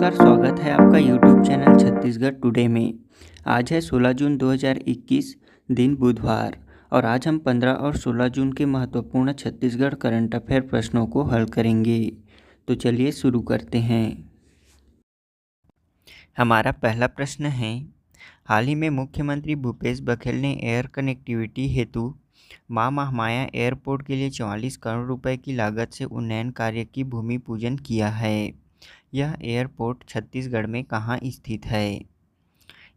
नमस्कार, स्वागत है आपका यूट्यूब चैनल छत्तीसगढ़ टुडे में। आज है 16 जून 2021, दिन बुधवार, और आज हम 15 और 16 जून के महत्वपूर्ण छत्तीसगढ़ करंट अफेयर प्रश्नों को हल करेंगे। तो चलिए शुरू करते हैं। हमारा पहला प्रश्न है, हाल ही में मुख्यमंत्री भूपेश बघेल ने एयर कनेक्टिविटी हेतु मां महामाया एयरपोर्ट के लिए 44 करोड़ रुपए की लागत से उन्नयन कार्य की भूमि पूजन किया है। यह एयरपोर्ट छत्तीसगढ़ में कहाँ स्थित है?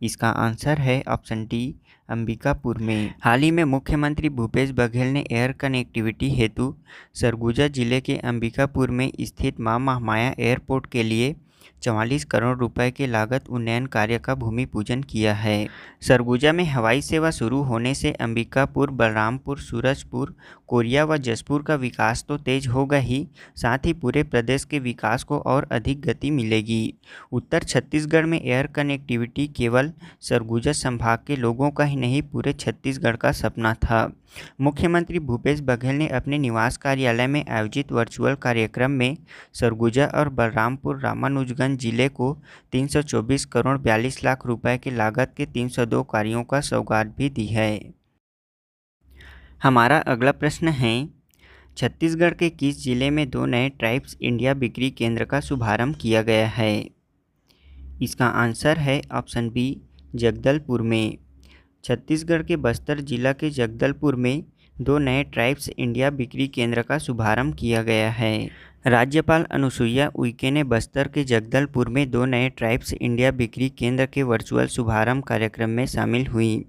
इसका आंसर है ऑप्शन डी, अंबिकापुर में। हाल ही में मुख्यमंत्री भूपेश बघेल ने एयर कनेक्टिविटी हेतु सरगुजा जिले के अंबिकापुर में स्थित मां महामाया एयरपोर्ट के लिए 44 करोड़ रुपए के लागत उन्नयन कार्य का भूमि पूजन किया है। सरगुजा में हवाई सेवा शुरू होने से अंबिकापुर, बलरामपुर, सूरजपुर, कोरिया व जशपुर का विकास तो तेज होगा ही, साथ ही पूरे प्रदेश के विकास को और अधिक गति मिलेगी। उत्तर छत्तीसगढ़ में एयर कनेक्टिविटी केवल सरगुजा संभाग के लोगों का ही नहीं, पूरे छत्तीसगढ़ का सपना था। मुख्यमंत्री भूपेश बघेल ने अपने निवास कार्यालय में आयोजित वर्चुअल कार्यक्रम में सरगुजा और बलरामपुर रामानुजगंज जिले को 324 करोड़ 42 लाख रुपए की लागत के 302 कार्यों का सौगात भी दी है। हमारा अगला प्रश्न है, छत्तीसगढ़ के किस जिले में 2 नए ट्राइब्स इंडिया बिक्री केंद्र का शुभारंभ किया गया है? इसका आंसर है ऑप्शन बी, जगदलपुर में। छत्तीसगढ़ के बस्तर जिला के जगदलपुर में 2 नए ट्राइब्स इंडिया बिक्री केंद्र का शुभारंभ किया गया है। राज्यपाल अनुसुईया उइके ने बस्तर के जगदलपुर में 2 नए ट्राइब्स इंडिया बिक्री केंद्र के वर्चुअल शुभारंभ कार्यक्रम में शामिल हुई।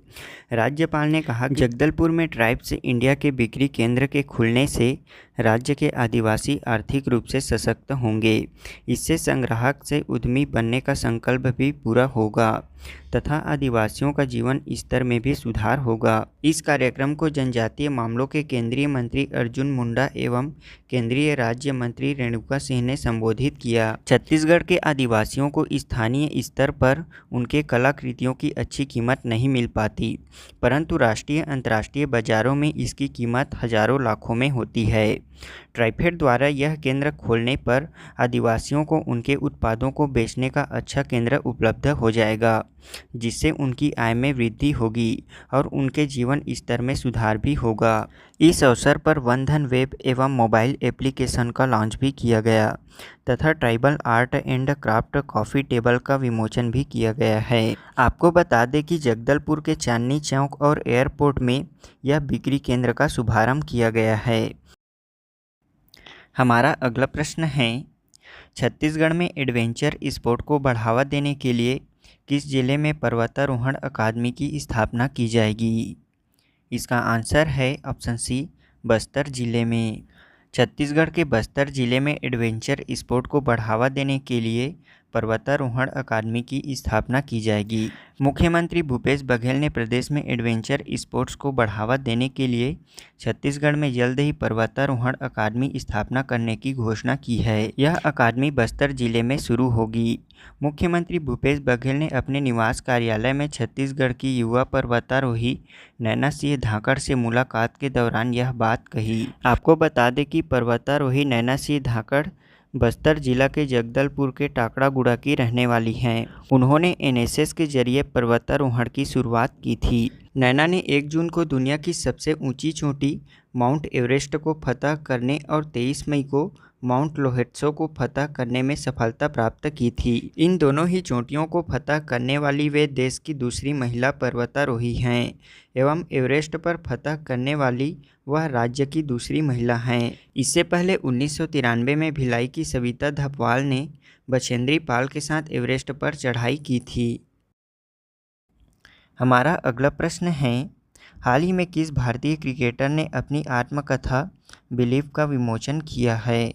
राज्यपाल ने कहा कि जगदलपुर में ट्राइब्स इंडिया के बिक्री केंद्र के खुलने से राज्य के आदिवासी आर्थिक रूप से सशक्त होंगे। इससे संग्राहक से उद्यमी बनने का संकल्प भी पूरा होगा तथा आदिवासियों का जीवन स्तर में भी सुधार होगा। इस कार्यक्रम को जनजातीय मामलों के केंद्रीय मंत्री अर्जुन मुंडा एवं केंद्रीय राज्य मंत्री रेणुका सिंह ने संबोधित किया। छत्तीसगढ़ के आदिवासियों को स्थानीय स्तर पर उनके कलाकृतियों की अच्छी कीमत नहीं मिल पाती, परंतु राष्ट्रीय अंतर्राष्ट्रीय बाजारों में इसकी कीमत हजारों लाखों में होती है। ट्राइफेड द्वारा यह केंद्र खोलने पर आदिवासियों को उनके उत्पादों को बेचने का अच्छा केंद्र उपलब्ध हो जाएगा, जिससे उनकी आय में वृद्धि होगी और उनके जीवन स्तर में सुधार भी होगा। इस अवसर पर वनधन वेब एवं मोबाइल एप्लीकेशन का लॉन्च भी किया गया तथा tribal art and craft coffee table का विमोचन भी किया गया है। आपको बता दें कि जगदलपुर के चांदनी चौक और एयरपोर्ट में यह बिक्री केंद्र का शुभारंभ किया गया है। हमारा अगला प्रश्न है, छत्तीसगढ़ में एडवेंचर स्पोर्ट को बढ़ावा देने के लिए किस जिले में पर्वतारोहण अकादमी की स्थापना की जाएगी? इसका आंसर है ऑप्शन सी, बस्तर जिले में। छत्तीसगढ़ के बस्तर जिले में एडवेंचर स्पोर्ट को बढ़ावा देने के लिए पर्वतारोहण अकादमी की स्थापना की जाएगी। मुख्यमंत्री भूपेश बघेल ने प्रदेश में एडवेंचर स्पोर्ट्स को बढ़ावा देने के लिए छत्तीसगढ़ में जल्द ही पर्वतारोहण अकादमी स्थापना करने की घोषणा की है। यह अकादमी बस्तर जिले में शुरू होगी। मुख्यमंत्री भूपेश बघेल ने अपने निवास कार्यालय में छत्तीसगढ़ की युवा पर्वतारोही नैना सिंह धाकड़ से मुलाकात के दौरान यह बात कही। आपको बता दें कि पर्वतारोही नैना सिंह धाकड़ बस्तर जिला के जगदलपुर के टाकड़ागुड़ा की रहने वाली हैं। उन्होंने एनएसएस के जरिए पर्वतारोहण की शुरुआत की थी। नैना ने 1 जून को दुनिया की सबसे ऊंची चोटी माउंट एवरेस्ट को फतह करने और 23 मई को माउंट लोहेत्सो को फतह करने में सफलता प्राप्त की थी। इन दोनों ही चोटियों को फतह करने वाली वे देश की दूसरी महिला पर्वतारोही हैं एवं एवरेस्ट पर फतह करने वाली वह राज्य की दूसरी महिला हैं। इससे पहले 1993 में भिलाई की सविता धपवाल ने बछेंद्री पाल के साथ एवरेस्ट पर चढ़ाई की थी। हमारा अगला प्रश्न है, हाल ही में किस भारतीय क्रिकेटर ने अपनी आत्मकथा बिलीव का विमोचन किया है?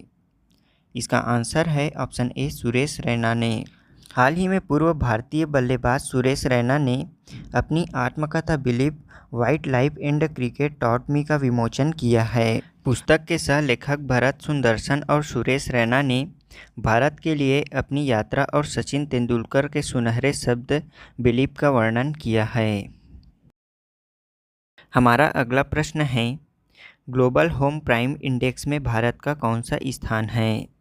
इसका आंसर है ऑप्शन ए, सुरेश रैना ने। हाल ही में पूर्व भारतीय बल्लेबाज सुरेश रैना ने अपनी आत्मकथा believe white life and cricket taught me का विमोचन किया है। पुस्तक के सह लेखक भरत सुंदरसन और सुरेश रैना ने भारत के लिए अपनी यात्रा और सचिन तेंदुलकर के सुनहरे शब्द बिलीव का वर्णन किया है। हमारा अगला प्रश्न है, ग्लोबल होम प्राइम इंडेक्स में भारत का कौन सा स्थान है?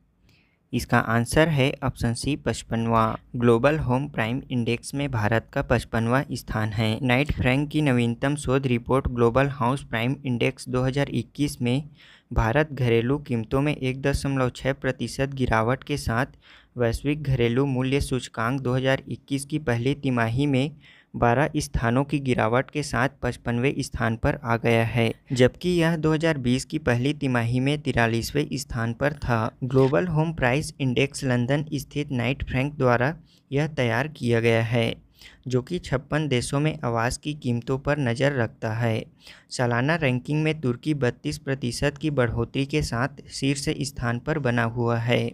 इसका आंसर है ऑप्शन सी 55वां। ग्लोबल होम प्राइम इंडेक्स में भारत का 55वां स्थान है। नाइट फ्रैंक की नवीनतम शोध report global house prime index 2021 में भारत घरेलू कीमतों में 1.6% गिरावट के साथ वैश्विक घरेलू मूल्य सूचकांक 2021 की पहली तिमाही में 12 स्थानों की गिरावट के साथ 55वें स्थान पर आ गया है, जबकि यह 2020 की पहली तिमाही में 43वें स्थान पर था। Global home price index London स्थित नाइट फ्रैंक द्वारा यह तैयार किया गया है, जो कि 56 देशों में आवास की कीमतों पर नज़र रखता है। सालाना रैंकिंग में तुर्की 32% की बढ़ोतरी के साथ शीर्ष स्थान पर बना हुआ है।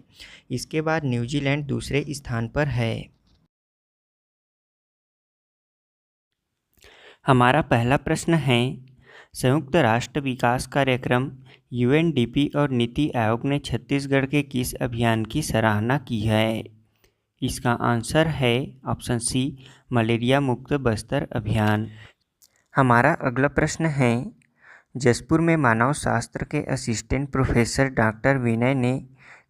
इसके बाद न्यूजीलैंड दूसरे स्थान पर है। हमारा पहला प्रश्न है, संयुक्त राष्ट्र विकास कार्यक्रम यूएनडीपी और नीति आयोग ने छत्तीसगढ़ के किस अभियान की सराहना की है? इसका आंसर है ऑप्शन सी मलेरिया मुक्त बस्तर अभियान। हमारा अगला प्रश्न है, जसपुर में मानव शास्त्र के असिस्टेंट प्रोफेसर डॉक्टर विनय ने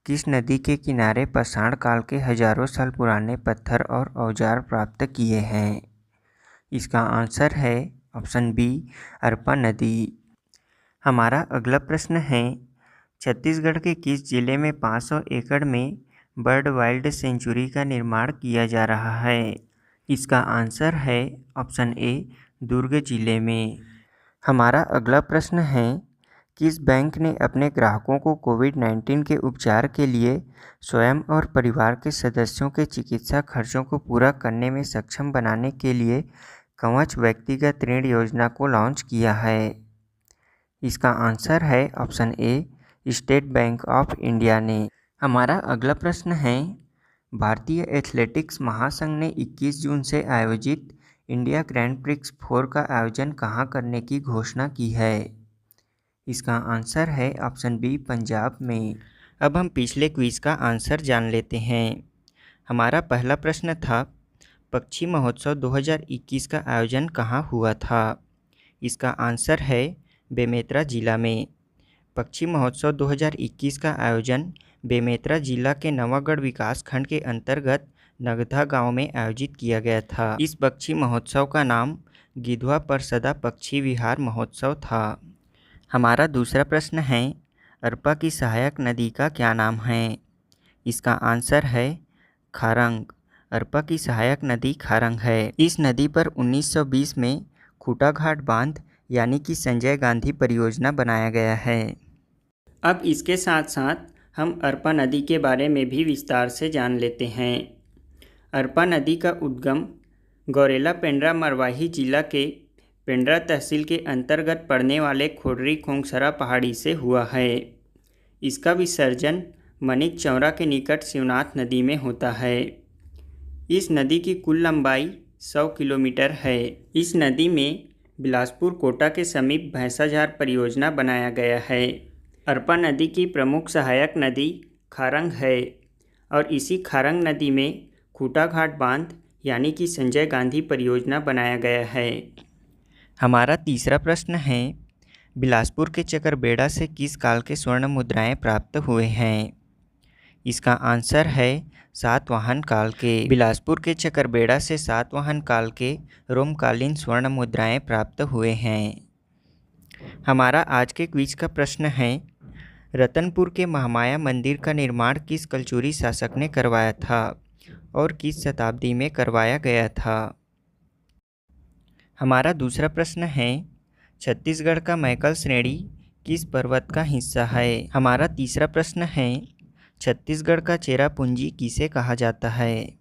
किस नदी के किनारे पाषाण काल के हजारों साल पुराने पत्थर और औजार प्राप्त किए हैं? इसका आंसर है ऑप्शन बी अरपा नदी। हमारा अगला प्रश्न है, छत्तीसगढ़ के किस जिले में 500 एकड़ में बर्ड वाइल्ड सेंचुरी का निर्माण किया जा रहा है? इसका आंसर है ऑप्शन ए दुर्ग जिले में। हमारा अगला प्रश्न है, किस बैंक ने अपने ग्राहकों को कोविड-19 के उपचार के लिए स्वयं और परिवार के सदस्यों के चिकित्सा खर्चों को पूरा करने में सक्षम बनाने के लिए कवच व्यक्तिगत ऋण योजना को लॉन्च किया है? इसका आंसर है option A state bank of India ने। हमारा अगला प्रश्न है, भारतीय एथलेटिक्स महासंघ ने 21 जून से आयोजित इंडिया ग्रैंड प्रिक्स 4 का आयोजन कहां करने की घोषणा की है? इसका आंसर है ऑप्शन बी पंजाब में। अब हम पिछले क्विज का आंसर जान लेते हैं। हमारा पहला प्रश्न था, पक्षी महोत्सव 2021 का आयोजन कहाँ हुआ था? इसका आंसर है बेमेतरा जिला में। पक्षी महोत्सव 2021 का आयोजन बेमेतरा जिला के नवागढ़ विकास खंड के अंतर्गत नगधा गांव में आयोजित किया गया था। इस पक्षी महोत्सव का नाम गिधवा परसदा पक्षी विहार महोत्सव था। हमारा दूसरा प्रश्न है, अरपा की सहायक नदी का क्या नाम है? इसका आंसर है खारंग। अरपा की सहायक नदी खारंग है। इस नदी पर 1920 में खूटाघाट बांध यानी कि संजय गांधी परियोजना बनाया गया है। अब इसके साथ साथ हम अरपा नदी के बारे में भी विस्तार से जान लेते हैं। अरपा नदी का उद्गम गौरेला पेंड्रा मरवाही जिला के पेंड्रा तहसील के अंतर्गत पड़ने वाले खोडरी खोंगसरा पहाड़ी से हुआ है। इसका विसर्जन मनिक चौरा के निकट शिवनाथ नदी में होता है। इस नदी की कुल लंबाई 100 किलोमीटर है। इस नदी में बिलासपुर कोटा के समीप भैंसाझार परियोजना बनाया गया है। अरपा नदी की प्रमुख सहायक नदी खारंग है और इसी खारंग नदी में खूटाघाट बांध यानी कि संजय गांधी परियोजना बनाया गया है। हमारा तीसरा प्रश्न है, बिलासपुर के चकरबेड़ा से किस काल के स्वर्ण मुद्राएं प्राप्त हुए हैं? इसका आंसर है सातवाहन काल के। बिलासपुर के चकरबेड़ा से सातवाहन काल के रोमकालीन स्वर्ण मुद्राएं प्राप्त हुए हैं। हमारा आज के क्विज का प्रश्न है, रतनपुर के महामाया मंदिर का निर्माण किस कलचुरी शासक ने करवाया था और किस शताब्दी में करवाया गया था? हमारा दूसरा प्रश्न है, छत्तीसगढ़ का मैकल श्रेणी किस पर्वत का हिस्सा है? हमारा तीसरा प्रश्न है, छत्तीसगढ़ का चेरापूंजी किसे कहा जाता है?